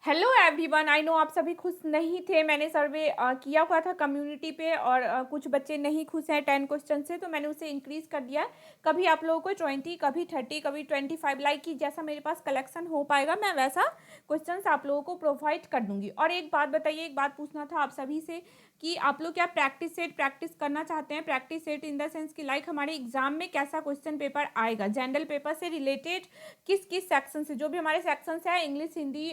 Hello everyone, I know आप सभी खुश नहीं थे। मैंने सर्वे किया हुआ था कम्युनिटी पे और कुछ बच्चे नहीं खुश हैं 10 क्वेश्चन से, तो मैंने उसे इंक्रीज़ कर दिया। कभी आप लोगों को 20, कभी 30, कभी 25 लाइक की जैसा मेरे पास कलेक्शन हो पाएगा मैं वैसा क्वेश्चंस आप लोगों को प्रोवाइड कर दूंगी। और एक बात बताइए, एक बात पूछना था आप सभी से कि आप लोग क्या प्रैक्टिस सेट प्रैक्टिस करना चाहते हैं? Practice set in the sense कि लाइक हमारे एग्जाम में कैसा क्वेश्चन पेपर आएगा, जनरल पेपर से रिलेटेड किस किस सेक्शन से, जो भी हमारे सेक्शंस है इंग्लिश, हिंदी,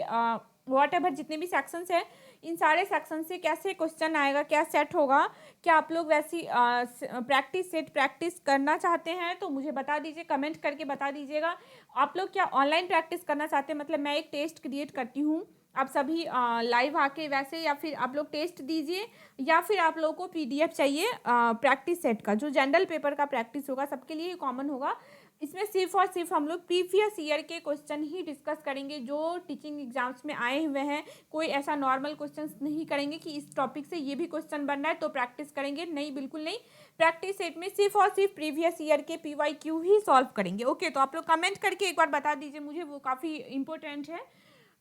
वॉट एवर जितने भी सेक्शंस हैं, इन सारे सेक्शन से कैसे क्वेश्चन आएगा, क्या सेट होगा, क्या आप लोग वैसी प्रैक्टिस सेट प्रैक्टिस करना चाहते हैं? तो मुझे बता दीजिए, कमेंट करके बता दीजिएगा। आप लोग क्या ऑनलाइन प्रैक्टिस करना चाहते हैं? मतलब मैं एक टेस्ट क्रिएट करती हूँ, आप सभी लाइव आके वैसे, या फिर आप लोग टेस्ट दीजिए, या फिर आप लोगों को पीडीएफ चाहिए प्रैक्टिस सेट का, जो जनरल पेपर का प्रैक्टिस होगा सबके लिए कॉमन होगा। इसमें सिर्फ और सिर्फ हम लोग प्रीवियस ईयर के क्वेश्चन ही डिस्कस करेंगे जो टीचिंग एग्जाम्स में आए हुए हैं। कोई ऐसा नॉर्मल क्वेश्चन नहीं करेंगे कि इस टॉपिक से ये भी क्वेश्चन बन रहा है तो प्रैक्टिस करेंगे, नहीं, बिल्कुल नहीं। प्रैक्टिस सेट में सिर्फ और सिर्फ प्रीवियस ईयर के PYQ ही सॉल्व करेंगे। ओके, तो आप लोग कमेंट करके एक बार बता दीजिए मुझे, वो काफ़ी इंपॉर्टेंट है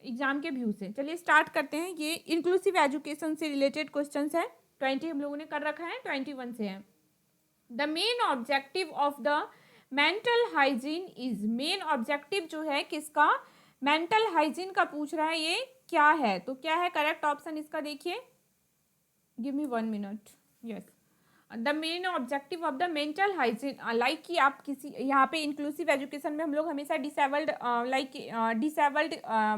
एग्जाम के व्यू से। चलिए स्टार्ट करते हैं। ये इंक्लूसिव एजुकेशन से रिलेटेड क्वेश्चन है। 20 हम लोगों ने कर रखा है, 21 से है। The main objective of the mental hygiene is, main objective जो है किसका, मेंटल हाइजीन का पूछ रहा है, ये क्या है? तो क्या है करेक्ट ऑप्शन इसका? देखिए, give me 1 minute. Yes, the main objective of the mental hygiene, like कि आप किसी, यहाँ पे इंक्लूसिव एजुकेशन में हम लोग हमेशा डिसेबल्ड, लाइक डिसेबल्ड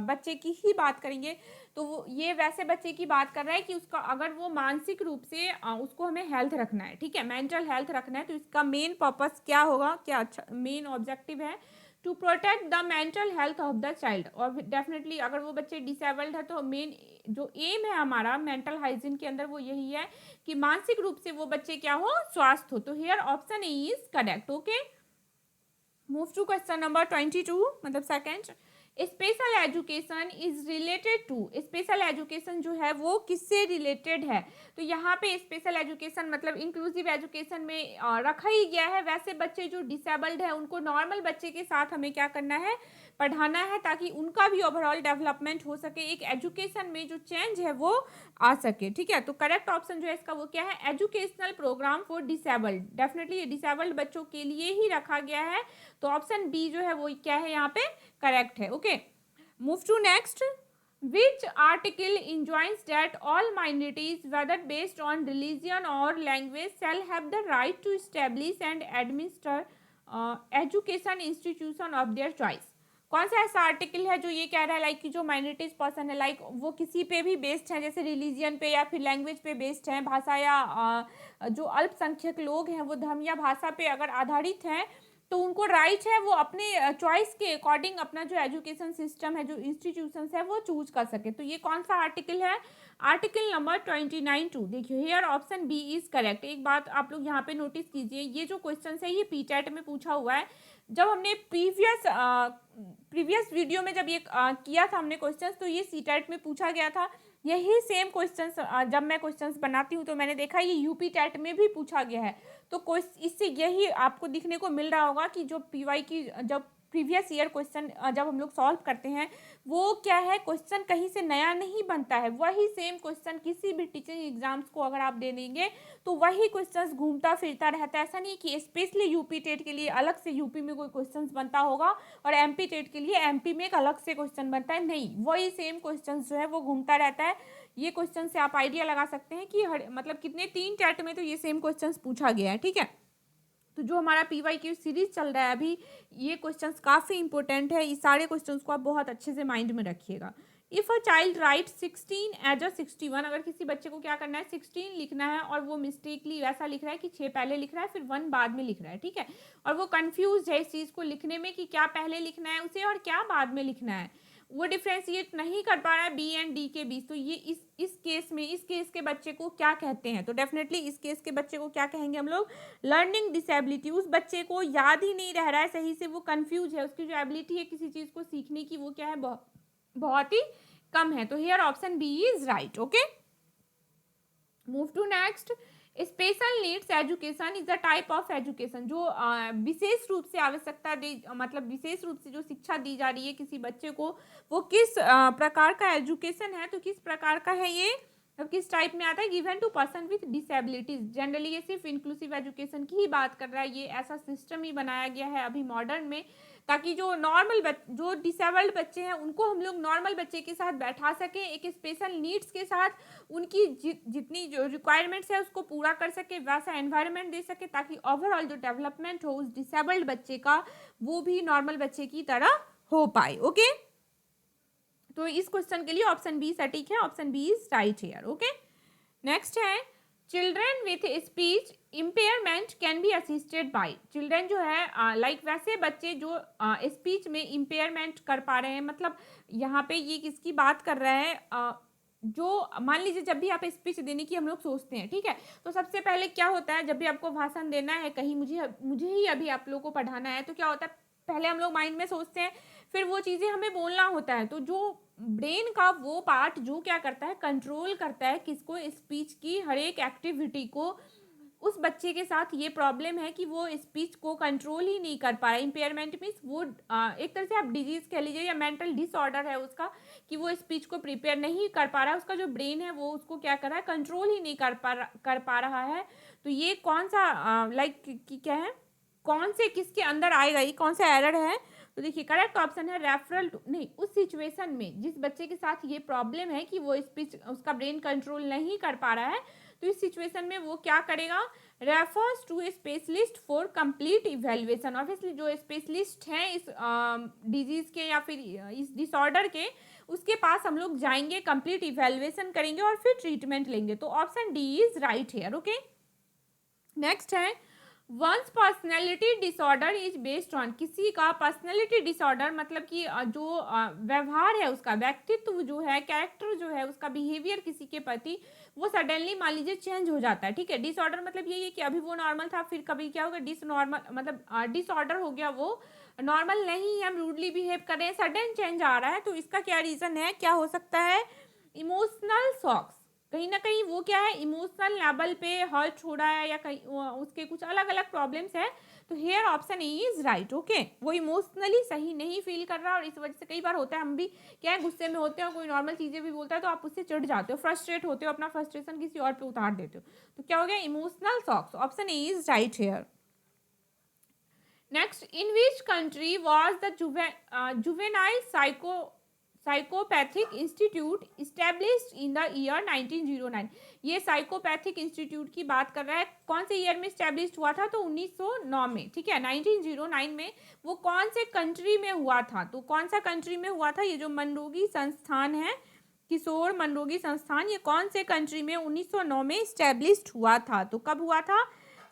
बच्चे की ही बात करेंगे। तो वो ये वैसे बच्चे की बात कर रहा है कि उसका अगर वो मानसिक रूप से उसको हमें हेल्थ रखना है, ठीक है, मेंटल हेल्थ रखना है, तो इसका मेन पर्पस क्या होगा, क्या अच्छा मेन ऑब्जेक्टिव है? To protect the mental health of the child. और डेफिनेटली अगर वो बच्चे डिसेबल्ड है तो मेन जो एम है हमारा मेंटल हाइजीन के अंदर वो यही है कि मानसिक रूप से वो बच्चे क्या हो, स्वस्थ हो। तो here option A is correct. Okay, move to question number 22, मतलब second. Special education is related to, special education जो है वो किससे रिलेटेड है? तो यहाँ पे स्पेशल एजुकेशन मतलब इंक्लूसिव एजुकेशन में रखा ही गया है वैसे बच्चे जो डिसेबल्ड है उनको नॉर्मल बच्चे के साथ हमें क्या करना है, पढ़ाना है, ताकि उनका भी ओवरऑल डेवलपमेंट हो सके, एक एजुकेशन में जो चेंज है वो आ सके। ठीक है, तो करेक्ट ऑप्शन जो है इसका वो क्या है, educational programme for disabled. Definitely ये डिसेबल्ड बच्चों के लिए ही रखा गया है, तो ऑप्शन बी जो है वो क्या है यहाँ पे करेक्ट है। Okay, move to next. Which article enjoins that all minorities whether based on religion or language shall have the right to establish and administer education institution of their choice? कौन सा ऐसा आर्टिकल है जो ये कह रहा है लाइक कि जो माइनॉरिटीज पर्सन है, लाइक वो किसी पे भी बेस्ड है, जैसे रिलीजियन पे या फिर लैंग्वेज पे बेस्ड है, भाषा या जो अल्पसंख्यक लोग हैं वो धर्म या भाषा पे अगर आधारित हैं, तो उनको राइट है वो अपने चॉइस के अकॉर्डिंग अपना जो एजुकेशन सिस्टम है, जो इंस्टीट्यूशन है वो चूज कर सके। तो ये कौन सा आर्टिकल है? Article number 29(2). देखिए here option B is correct. एक बात आप लोग यहाँ पे नोटिस कीजिए, ये जो क्वेश्चन है ये पीटेट में पूछा हुआ है। जब हमने प्रीवियस वीडियो में जब ये किया था हमने क्वेश्चन, तो ये सीटेट में पूछा गया था। यही सेम क्वेश्चन जब मैं क्वेश्चंस बनाती हूँ तो मैंने देखा ये यूपी टेट में भी पूछा गया है। तो इससे यही आपको दिखने को मिल रहा होगा कि जो पीवाई की जब प्रीवियस ईयर क्वेश्चन जब हम लोग सॉल्व करते हैं वो क्या है, क्वेश्चन कहीं से नया नहीं बनता है, वही सेम क्वेश्चन किसी भी टीचिंग एग्जाम्स को अगर आप दे देंगे तो वही क्वेश्चन घूमता फिरता रहता है। ऐसा नहीं कि स्पेशली यूपी टेट के लिए अलग से यूपी में कोई क्वेश्चन बनता होगा और एमपी टेट के लिए एमपी में एक अलग से क्वेश्चन बनता है, नहीं, वही सेम क्वेश्चन जो है वो घूमता रहता है। ये क्वेश्चन से आप आइडिया लगा सकते हैं कि मतलब कितने 3 टेट में तो ये सेम क्वेश्चंस पूछा गया है। ठीक है, तो जो हमारा PYQ सीरीज चल रहा है अभी, ये क्वेश्चंस काफ़ी इंपॉर्टेंट है, इस सारे क्वेश्चंस को आप बहुत अच्छे से माइंड में रखिएगा। If a child write 16 as a 61, अगर किसी बच्चे को क्या करना है 16 लिखना है और वो मिस्टेकली वैसा लिख रहा है कि 6 पहले लिख रहा है फिर 1 बाद में लिख रहा है, ठीक है, और वो कंफ्यूज है इस चीज़ को लिखने में कि क्या पहले लिखना है उसे और क्या बाद में लिखना है, वो डिफ्रेंशिएट नहीं कर पा रहा है बी एंड डी के बीच, तो ये इस केस में इस केस के बच्चे को क्या कहते हैं? तो डेफिनेटली इस केस के बच्चे को क्या कहेंगे हम लोग, लर्निंग डिसेबिलिटी। उस बच्चे को याद ही नहीं रह रहा है सही से, वो कंफ्यूज है, उसकी जो एबिलिटी है किसी चीज़ को सीखने की वो क्या है, बहुत ही कम है। तो here option B is right. Okay, move to next. Special needs education is the type of education जो विशेष रूप से आवश्यकता दी, मतलब विशेष रूप से जो शिक्षा दी जा रही है किसी बच्चे को, वो किस प्रकार का एजुकेशन है, तो किस प्रकार का है ये, अब किस टाइप में आता है, given to person with disabilities. Generally ये सिर्फ इंक्लूसिव एजुकेशन की ही बात कर रहा है, ये ऐसा सिस्टम ही बनाया गया है अभी मॉडर्न में, ताकि जो जो डिसेबल्ड बच्चे हैं उनको हम लोग नॉर्मल बच्चे के साथ बैठा सकें, एक स्पेशल नीड्स के साथ उनकी जितनी जो रिक्वायरमेंट्स है उसको पूरा कर सके, वैसा एनवायरनमेंट दे सके, ताकि ओवरऑल जो डेवलपमेंट हो उस डिसेबल्ड बच्चे का वो भी नॉर्मल बच्चे की तरह हो पाए। ओके, तो इस क्वेश्चन के लिए ऑप्शन बी सटीक है, option B is right here. Okay, next है children with speech impairment can be assisted by. Children जो है लाइक वैसे बच्चे जो स्पीच में इम्पेयरमेंट कर पा रहे हैं, मतलब यहाँ पे ये किसकी बात कर रहा है, जो मान लीजिए जब भी आप स्पीच देने की हम लोग सोचते हैं, ठीक है, तो सबसे पहले क्या होता है, जब भी आपको भाषण देना है कहीं, मुझे ही अभी आप लोगों को पढ़ाना है, तो क्या होता है, पहले हम लोग माइंड में सोचते हैं, फिर वो चीज़ें हमें बोलना होता है। तो जो ब्रेन का वो पार्ट जो क्या करता है, कंट्रोल करता है किसको, स्पीच की हर एक एक्टिविटी को। उस बच्चे के साथ ये प्रॉब्लम है कि वो स्पीच को कंट्रोल ही नहीं कर पा रहा है। इम्पेयरमेंट मीन्स वो एक तरह से आप डिजीज कह लीजिए या मेंटल डिसऑर्डर है उसका, कि वो स्पीच को प्रिपेयर नहीं कर पा रहा है, उसका जो ब्रेन है वो उसको क्या कर रहा है, कंट्रोल ही नहीं कर पा रहा है। तो ये कौन सा लाइक क्या है, कौन से किसके अंदर आएगा, ये कौन सा एरर है, तो देखिए करेक्ट ऑप्शन है रेफरल टू, नहीं, उस सिचुएशन में जिस बच्चे के साथ ये प्रॉब्लम है कि वो स्पीच उसका ब्रेन कंट्रोल नहीं कर पा रहा है, तो इस सिचुएशन में वो क्या करेगा, refers to a specialist for complete evaluation. Obviously जो स्पेशलिस्ट हैं इस डिजीज के या फिर इस डिसऑर्डर के, उसके पास हम लोग जाएंगे, कंप्लीट इवेल्युएशन करेंगे और फिर ट्रीटमेंट लेंगे। तो option D is right here. Okay, next है once personality disorder is based on. किसी का पर्सनैलिटी डिसऑर्डर मतलब कि जो व्यवहार है उसका, व्यक्तित्व जो है, कैरेक्टर जो है, उसका बिहेवियर किसी के प्रति वो सडनली मान लीजिए चेंज हो जाता है, ठीक है। डिसऑर्डर मतलब ये है कि अभी वो नॉर्मल था, फिर कभी क्या होगा, डिसनॉर्मल मतलब डिसऑर्डर हो गया, वो नॉर्मल नहीं, हम रूडली बिहेव कर रहे हैं, सडन चेंज आ रहा है। तो इसका क्या रीज़न है, क्या हो सकता है, इमोशनल शॉक्स, कहीं ना कहीं वो क्या है, इमोशनल लेवल पे हर्ट हो रहा है या कहीं उसके कुछ अलग अलग प्रॉब्लम्स है। तो hair option A is right. Okay, वो इमोशनली सही नहीं फील कर रहा और इस वजह से कई बार होता है, हम भी क्या है गुस्से में होते हो, कोई नॉर्मल चीज़ें भी बोलता है तो आप उससे चिढ़ जाते हो, फ्रस्ट्रेट होते हो, अपना फ्रस्ट्रेशन किसी और पे उतार देते हो, तो क्या हो गया, emotional shocks. Option A is right here. Next, in which country was the juvenile psychopathic institute established in the year 1909। ये साइकोपैथिक इंस्टीट्यूट की बात कर रहा है, कौन से ईयर में इस्टेब्लिश्ड हुआ था, तो 1909 में, ठीक है, 1909 में। वो कौन से कंट्री में हुआ था, तो कौन सा कंट्री में हुआ था, ये जो मनरोगी संस्थान है, किशोर मनरोगी संस्थान, ये कौन से कंट्री में 1909 में इस्टेब्लिश्ड हुआ था, तो कब हुआ था,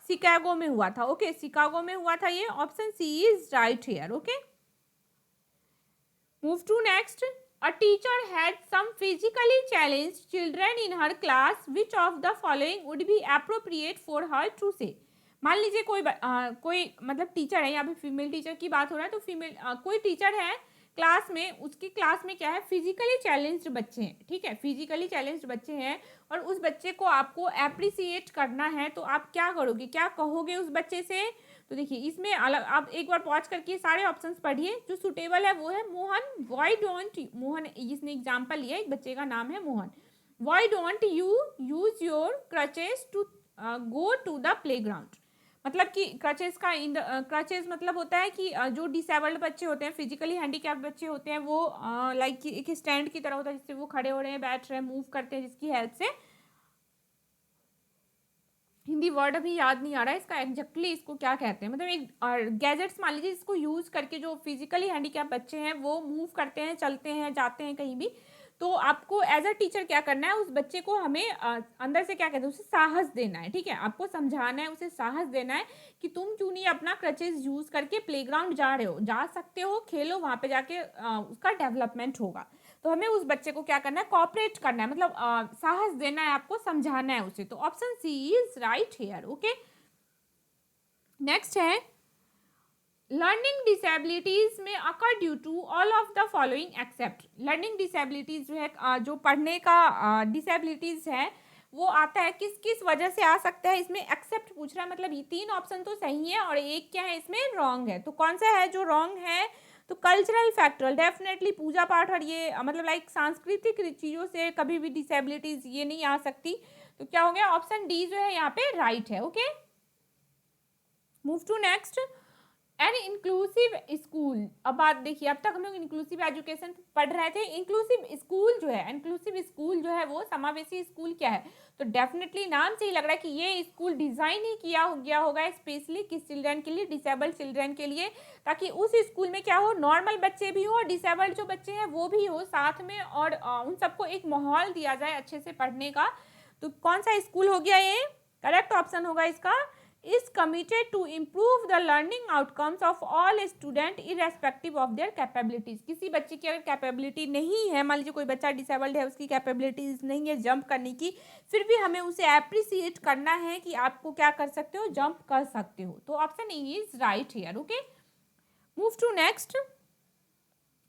शिकागो में हुआ था। ओके, शिकागो में हुआ था ये, option C is right here. Okay, move to next. A teacher had some physically challenged children in her class. Which of the following would be appropriate for her to say? मान लीजिए कोई मतलब teacher है, यहाँ पे female teacher की बात हो रहा है, तो फीमेल कोई टीचर है क्लास में, उसकी क्लास में क्या है, फिजिकली चैलेंज्ड बच्चे हैं, ठीक है, फिजिकली चैलेंज्ड बच्चे हैं, और उस बच्चे को आपको एप्रिसिएट करना है, तो आप क्या करोगे, क्या कहोगे उस बच्चे से, तो देखिए इसमें अलग, आप एक बार पॉज करके सारे ऑप्शंस पढ़िए, जो सुटेबल है वो है मोहन, व्हाई डोंट मोहन, इसने एग्जांपल लिया, एक बच्चे का नाम है Mohan, why don't you use your crutches to go to the playground. मतलब कि क्रचेस का क्रचेस मतलब होता है कि जो डिसेबल्ड बच्चे होते हैं, फिजिकली हैंडीकैप बच्चे होते हैं, वो लाइक एक स्टैंड की तरह होता है जिससे वो खड़े हो रहे हैं, बैठ रहे हैं, मूव करते हैं, जिसकी हेल्प से, हिंदी वर्ड अभी याद नहीं आ रहा है इसका एग्जैक्टली, इसको क्या कहते हैं, मतलब एक गैजेट्स मान लीजिए, इसको यूज करके जो फिजिकली हैंडीकैप बच्चे हैं वो मूव करते हैं, चलते हैं, जाते हैं कहीं भी, तो आपको एज अ टीचर क्या करना है, उस बच्चे को हमें अंदर से क्या कहते हैं, उसे साहस देना है, ठीक है, आपको समझाना है, उसे साहस देना है कि तुम क्यों नहीं अपना क्रचेज यूज करके प्लेग्राउंड जा रहे हो, जा सकते हो, खेलो, वहाँ पे जाके उसका डेवलपमेंट होगा। तो हमें उस बच्चे को क्या करना है, कॉपरेट करना है, मतलब साहस देना है, आपको समझाना है उसे, तो option C is right here. Okay, next है लर्निंग डिसेबिलिटीज में occur due to all of the following except. Learning disabilities जो है, जो पढ़ने का डिसेबिलिटीज है, वो आता है, किस किस वजह से आ सकता है, इसमें एक्सेप्ट पूछ रहा है, मतलब ये 3 ऑप्शन तो सही है और एक क्या है इसमें रॉन्ग है। तो कौन सा है जो रॉन्ग है, तो कल्चरल फैक्टर, डेफिनेटली पूजा पाठ और ये मतलब लाइक सांस्कृतिक चीज़ों से कभी भी डिसेबिलिटीज ये नहीं आ सकती। तो क्या हो गया, ऑप्शन डी जो है यहाँ पे राइट है। Okay, move to next, an inclusive school. अब बात देखिए, अब तक हम लोग इंक्लूसिव एजुकेशन पढ़ रहे थे। इंक्लूसिव स्कूल जो है, इंक्लूसिव स्कूल जो है वो समावेशी स्कूल क्या है, तो डेफिनेटली नाम से ही लग रहा है कि ये स्कूल डिज़ाइन ही किया गया होगा स्पेशली किस चिल्ड्रन के लिए, डिसेबल्ड चिल्ड्रन के लिए, ताकि उस स्कूल में क्या हो, नॉर्मल बच्चे भी हो और डिसेबल्ड जो बच्चे हैं वो भी हो साथ में, और उन सबको एक माहौल दिया जाए अच्छे से पढ़ने का। तो कौन सा स्कूल हो गया ये, करेक्ट ऑप्शन होगा इसका, is committed to improve the learning outcomes of all student irrespective of their capabilities। किसी बच्चे की अगर कैपेबिलिटी नहीं है, मान लीजिए कोई बच्चा डिसेबल्ड है, उसकी कैपेबिलिटीज नहीं है जंप करने की, फिर भी हमें उसे अप्रिसिएट करना है कि आपको क्या कर सकते हो, जंप कर सकते हो। तो option A is right here. Okay, move to next,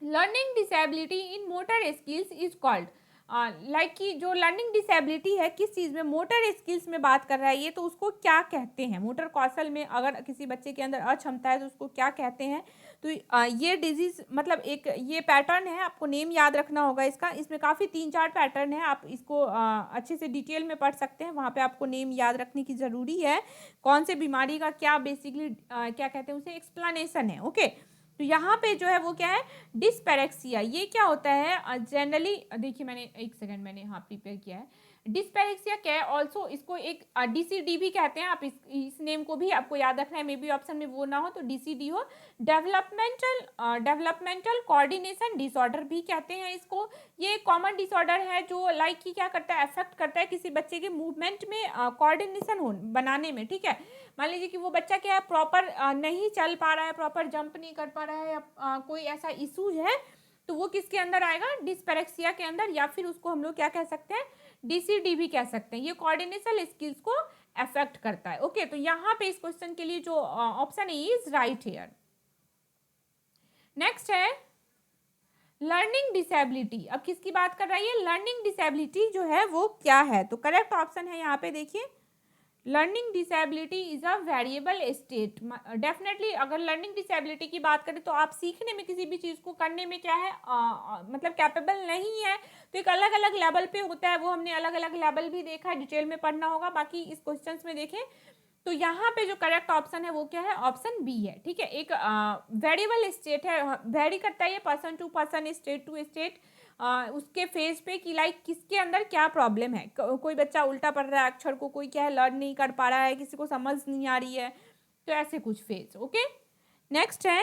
learning disability in motor skills is called, like कि जो लर्निंग डिसेबिलिटी है किस चीज़ में, मोटर स्किल्स में बात कर रहा है ये, तो उसको क्या कहते हैं, मोटर कौशल में अगर किसी बच्चे के अंदर अक्षमता है तो उसको क्या कहते हैं। तो ये डिजीज मतलब एक ये पैटर्न है, आपको नेम याद रखना होगा इसका, इसमें काफ़ी 3-4 पैटर्न है, आप इसको अच्छे से डिटेल में पढ़ सकते हैं, वहाँ पे आपको नेम याद रखने की ज़रूरी है, कौन से बीमारी का क्या बेसिकली क्या कहते हैं उसे एक्सप्लेनेशन है। ओके, तो यहाँ पे जो है वो क्या है, डिस्पैरेक्सिया, ये क्या होता है जनरली, देखिए मैंने एक सेकंड मैंने यहाँ प्रिपेयर किया है, डिस्पैरेक्सिया क्या है, ऑल्सो इसको एक डीसीडी भी कहते हैं, आप इस नेम को भी आपको याद रखना है, मे बी ऑप्शन में वो ना हो तो डीसीडी हो, डेवलपमेंटल कोऑर्डिनेशन डिसऑर्डर भी कहते हैं इसको। ये कॉमन डिसऑर्डर है जो लाइक कि क्या करता है, अफेक्ट करता है किसी बच्चे के मूवमेंट में कोऑर्डिनेशन हो बनाने में, ठीक है। मान लीजिए कि वो बच्चा क्या है, प्रॉपर नहीं चल पा रहा है, प्रॉपर जंप नहीं कर पा रहा है, या कोई ऐसा इशूज है, तो वो किसके अंदर आएगा, डिस्पैरेक्सिया के अंदर, या फिर उसको हम लोग क्या कह सकते हैं, डीसीडी भी कह सकते हैं। ये कोऑर्डिनेशन स्किल्स को अफेक्ट करता है। ओके, तो यहाँ पे इस क्वेश्चन के लिए जो option is right here. Next है लर्निंग डिसेबिलिटी। अब किसकी बात कर रही है, लर्निंग डिसेबिलिटी जो है वो क्या है, तो करेक्ट ऑप्शन है यहाँ पे देखिए, learning disability is a variable state. Definitely अगर लर्निंग डिसेबिलिटी की बात करें तो आप सीखने में किसी भी चीज़ को करने में क्या है मतलब कैपेबल नहीं है, तो एक अलग अलग लेवल पे होता है, वो हमने अलग अलग लेवल भी देखा है, डिटेल में पढ़ना होगा, बाकी इस क्वेश्चन में देखें तो यहाँ पे जो करेक्ट ऑप्शन है वो क्या है, ऑप्शन बी है, ठीक है। एक वेरिएबल स्टेट है, वेरी करता है ये person to person, state to state, उसके फेज पे कि लाइक किसके अंदर क्या प्रॉब्लम है, कोई बच्चा उल्टा पढ़ रहा है अक्षर को, कोई क्या है लर्न नहीं कर पा रहा है, किसी को समझ नहीं आ रही है, तो ऐसे कुछ फेज। ओके, नेक्स्ट है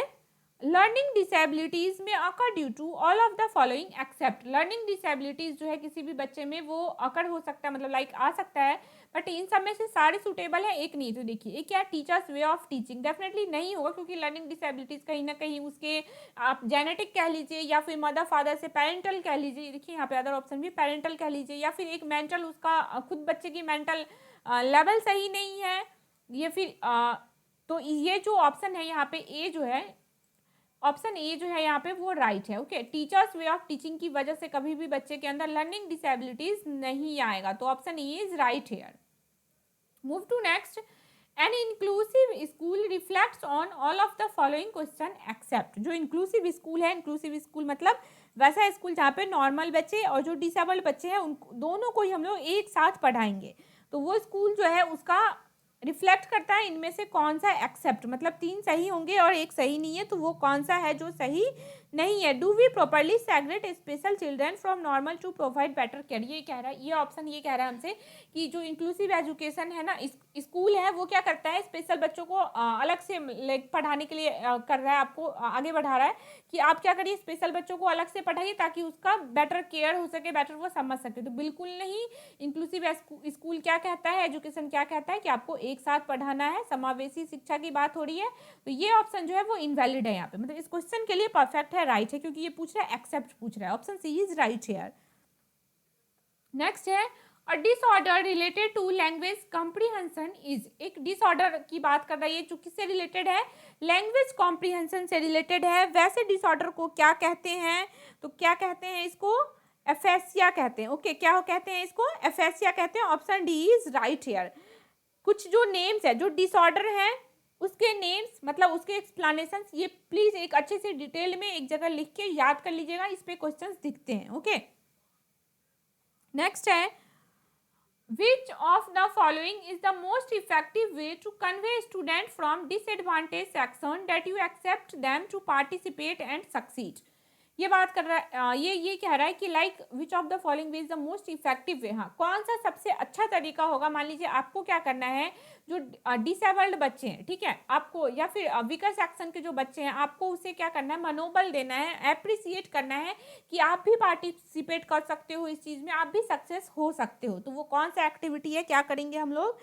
लर्निंग डिसेबिलिटीज में occur due to all of the following except. Learning disabilities जो है किसी भी बच्चे में वो अकर हो सकता है, मतलब लाइक आ सकता है, बट इन सब में से सारे सूटेबल है, एक नहीं। तो देखिए एक क्या, teachers way of teaching, definitely नहीं होगा, क्योंकि लर्निंग डिसेबिलिटीज कहीं ना कहीं उसके आप जेनेटिक कह लीजिए, या फिर मदर फादर से पेरेंटल कह लीजिए, देखिए यहाँ पे अदर ऑप्शन भी पेरेंटल कह लीजिए, या फिर एक मेंटल, उसका खुद बच्चे की मेंटल लेवल सही नहीं है, ये फिर तो ये जो ऑप्शन है यहाँ पे ए जो है, ऑप्शन ए जो है यहाँ पे वो राइट है। Okay, teachers way of teaching की वजह से कभी भी बच्चे के अंदर लर्निंग डिसेबिलिटीज नहीं आएगा, तो option A is right here. Move to next, an inclusive school reflects on all of the following question except. जो इंक्लूसिव स्कूल है, इंक्लूसिव स्कूल मतलब वैसा स्कूल जहाँ पे नॉर्मल बच्चे और जो डिसेबल्ड बच्चे हैं उन दोनों को ही हम लोग एक साथ पढ़ाएंगे, तो वो स्कूल जो है उसका रिफ्लेक्ट करता है इनमें से कौन सा एक्सेप्ट, मतलब 3 सही होंगे और एक सही नहीं है, तो वो कौन सा है जो सही नहीं है। Do we properly segregate special children from normal to provide better care, ये कह रहा है, ये ऑप्शन ये कह रहा है हमसे कि जो इंक्लूसिव एजुकेशन है ना, स्कूल है वो क्या करता है, स्पेशल बच्चों को अलग से पढ़ाने के लिए कर रहा है, आपको आगे बढ़ा रहा है कि आप क्या करिए, स्पेशल बच्चों को अलग से पढ़ाइए ताकि उसका बेटर केयर हो सके, बेटर वो समझ सके। तो बिल्कुल नहीं, इंक्लूसिव स्कूल क्या कहता है, एजुकेशन क्या कहता है कि आपको एक साथ पढ़ाना है, समावेशी शिक्षा की बात हो रही है, तो ये ऑप्शन जो है वो इनवैलिड है यहाँ पे, मतलब इस क्वेश्चन के लिए परफेक्ट है, राइट है, क्योंकि ये पूछ रहा है एक्सेप्ट पूछ रहा है, option C is right here. Next है a disorder related to language comprehension is, एक डिसऑर्डर की बात कर रही है जो किससे रिलेटेड है, लैंग्वेज कॉम्प्रिहेंशन से रिलेटेड है, वैसे डिसऑर्डर को क्या कहते हैं, तो क्या कहते हैं इसको, एफेसिया कहते हैं। ओके, क्या हो कहते हैं इसको? एफेसिया कहते हैं। Option D is right here. कुछ जो नेम्स है, जो डिसऑर्डर है, उसके नेम्स मतलब उसके एक्सप्लेनेशन, ये प्लीज एक अच्छे से डिटेल में एक जगह लिख के याद कर लीजिएगा, इस पे क्वेश्चंस दिखते हैं। ओके, नेक्स्ट है, which of the following is the most effective way to convey student from disadvantaged section that you accept them to participate and succeed? ये बात कर रहा है, ये कह रहा है कि like which of the following way is the most effective way. हाँ, कौन सा सबसे अच्छा तरीका होगा? मान लीजिए आपको क्या करना है, जो डिसेबल्ड बच्चे हैं, ठीक है, आपको या फिर वीकर सेक्शन के जो बच्चे हैं, आपको उसे क्या करना है, मनोबल देना है, अप्रिसिएट करना है कि आप भी पार्टिसिपेट कर सकते हो इस चीज़ में, आप भी सक्सेस हो सकते हो। तो वो कौन सा एक्टिविटी है, क्या करेंगे हम लोग?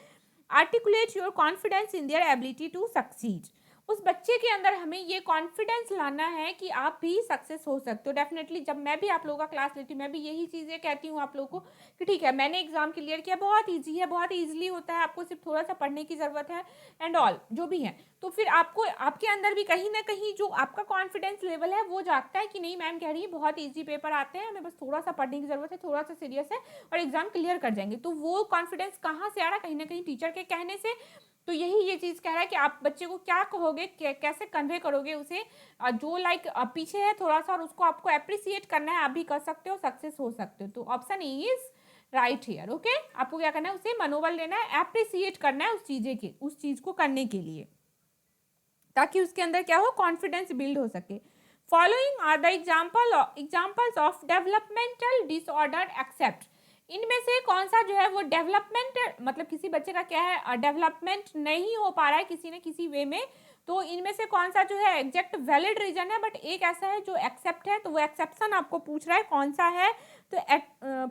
Articulate your confidence in their ability to succeed. उस बच्चे के अंदर हमें ये कॉन्फिडेंस लाना है कि आप भी सक्सेस हो सकते हो। डेफिनेटली जब मैं भी आप लोगों का क्लास लेती हूँ, मैं भी यही चीज़ें कहती हूँ आप लोगों को कि ठीक है, मैंने एग्जाम क्लियर किया, बहुत ईजी है, बहुत ईजिली होता है, आपको सिर्फ थोड़ा सा पढ़ने की ज़रूरत है एंड ऑल जो भी है। तो फिर आपको आपके अंदर भी कहीं ना कहीं जो आपका कॉन्फिडेंस लेवल है वो जागता है कि नहीं, मैम कह रही है बहुत ईजी पेपर आते हैं, हमें बस थोड़ा सा पढ़ने की ज़रूरत है, थोड़ा सा सीरियस है और एग्जाम क्लियर कर जाएंगे। तो वो कॉन्फिडेंस कहाँ से आ रहा है? कहीं ना कहीं टीचर के कहने से। तो यही ये चीज़ कह रहा है कि आप बच्चे को क्या कहोगे, कैसे कन्वे करोगे उसे, जो लाइक पीछे है थोड़ा सा, और उसको आपको अप्रिसिएट करना है, आप भी कर सकते हो, सक्सेस हो सकते हो। तो option E is right here. Okay, आपको क्या करना है, उसे मनोबल देना है, अप्रिसिएट करना है उस चीज़ को करने के लिए, ताकि उसके अंदर क्या हो, कॉन्फिडेंस बिल्ड हो सके। Following are the examples of developmental disorder except. इनमें से कौन सा जो है वो डेवलपमेंट, मतलब किसी बच्चे का क्या है, डेवलपमेंट नहीं हो पा रहा है किसी न किसी वे में, तो इनमें से कौन सा जो है एग्जैक्ट वैलिड रीजन है, बट एक ऐसा है जो एक्सेप्ट है, तो वो एक्सेप्शन आपको पूछ रहा है कौन सा है। तो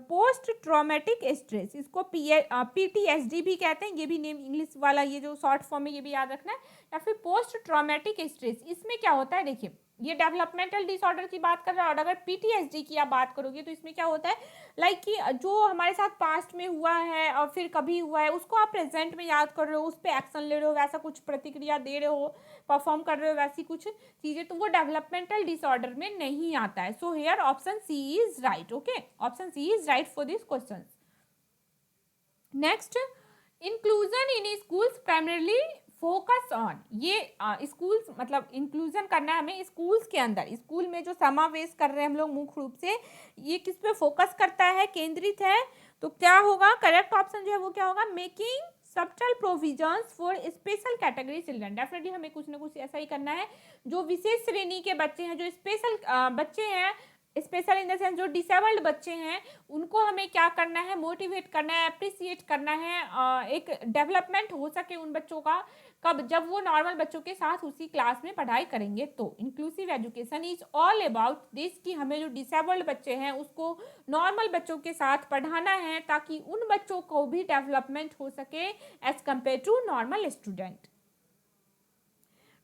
पोस्ट ट्रॉमेटिक स्ट्रेस, इसको PTSD भी कहते हैं, ये भी नेम इंग्लिश वाला, ये जो शॉर्ट फॉर्म में, ये भी याद रखना है, या फिर पोस्ट ट्रॉमेटिक स्ट्रेस। इसमें क्या होता है, देखिए ये डेवलपमेंटल डिसऑर्डर की बात कर रहा है, और अगर PTSD की आप बात करोगे तो इसमें क्या होता है, लाइक कि जो हमारे साथ पास्ट में हुआ है और फिर कभी हुआ है, उसको आप प्रेजेंट में याद कर रहे हो, उस पर एक्शन ले रहे हो, वैसा कुछ प्रतिक्रिया दे रहे हो, परफॉर्म कर रहे हो, वैसी कुछ चीज़ें, तो वो डेवलपमेंटल डिसऑर्डर में नहीं आता है। So here option C is right. Okay, option C is right for this question. Next, inclusion in schools primarily focus on. ये स्कूल्स मतलब इंक्लूजन करना है हमें स्कूल्स के अंदर, स्कूल में जो समावेश कर रहे हैं हम लोग मुख्य रूप से, ये किस पे फोकस करता है, केंद्रित है। तो क्या होगा, करेक्ट ऑप्शन जो है वो क्या होगा, making subtle provisions for special category children. Definitely हमें कुछ ना कुछ ऐसा ही करना है, जो विशेष श्रेणी के बच्चे हैं, जो स्पेशल बच्चे हैं, स्पेशल इन द सेंस जो डिसेबल्ड बच्चे हैं, उनको हमें क्या करना है, मोटिवेट करना है, अप्रिसिएट करना है, एक डेवलपमेंट हो सके उन बच्चों का, कब, जब वो नॉर्मल बच्चों के साथ उसी क्लास में पढ़ाई करेंगे। तो inclusive education is all about this, कि हमें जो डिसेबल्ड बच्चे हैं उसको नॉर्मल बच्चों के साथ पढ़ाना है, ताकि उन बच्चों को भी डेवलपमेंट हो सके as compared to normal student.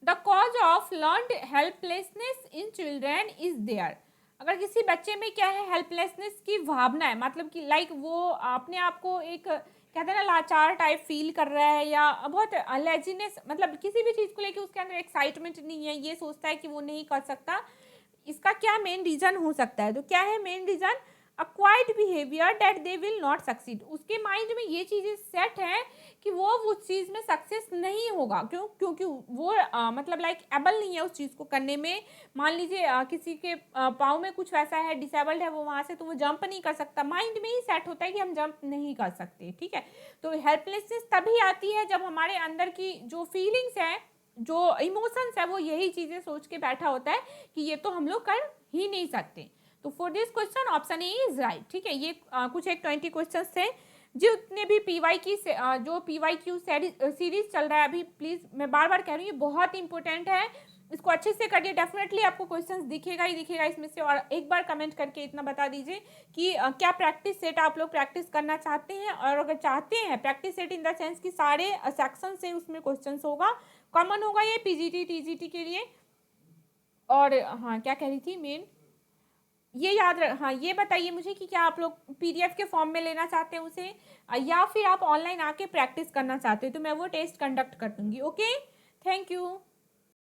The cause of learned helplessness in children is there. अगर किसी बच्चे में क्या है, हेल्पलेसनेस की भावना है, मतलब कि लाइक वो अपने आप को एक कहते हैं ना लाचार टाइप फील कर रहा है, या बहुत लेजीनेस, मतलब किसी भी चीज़ को लेके उसके अंदर एक्साइटमेंट नहीं है, ये सोचता है कि वो नहीं कर सकता, इसका क्या मेन रीजन हो सकता है? तो क्या है main reason, acquired behaviour that they will not succeed. उसके माइंड में ये चीज़ें सेट हैं कि वो उस चीज़ में सक्सेस नहीं होगा, क्योंकि वो मतलब लाइक एबल नहीं है उस चीज़ को करने में। मान लीजिए किसी के पाँव में कुछ वैसा है, डिसेबल्ड है वो वहाँ से, तो वो जंप नहीं कर सकता, माइंड में ही सेट होता है कि हम जंप नहीं कर सकते, ठीक है। तो हेल्पलेसनेस तभी आती है जब हमारे अंदर की जो फीलिंग्स हैं, जो इमोशंस है, वो यही चीज़ें सोच के बैठा होता है कि ये तो हम लोग कर ही नहीं सकते। तो for this question option A is right, ठीक है। ये कुछ एक 20 क्वेश्चन थे, जितने भी PY की जो PYQ सीरीज चल रहा है अभी, प्लीज़ मैं बार बार कह रही हूँ, ये बहुत इंपॉर्टेंट है, इसको अच्छे से करिए, डेफिनेटली आपको क्वेश्चंस दिखेगा ही दिखेगा इसमें से। और एक बार कमेंट करके इतना बता दीजिए कि क्या प्रैक्टिस सेट आप लोग प्रैक्टिस करना चाहते हैं, और अगर चाहते हैं practice set in the sense कि सारे सेक्शन से उसमें क्वेश्चन होगा, कॉमन होगा ये PGT TGT के लिए। और हाँ, क्या कह रही थी मेन, ये याद रख, हाँ ये बताइए मुझे कि क्या आप लोग PDF के फॉर्म में लेना चाहते हैं उसे, या फिर आप ऑनलाइन आके प्रैक्टिस करना चाहते हो, तो मैं वो टेस्ट कंडक्ट कर दूंगी। Okay, thank you.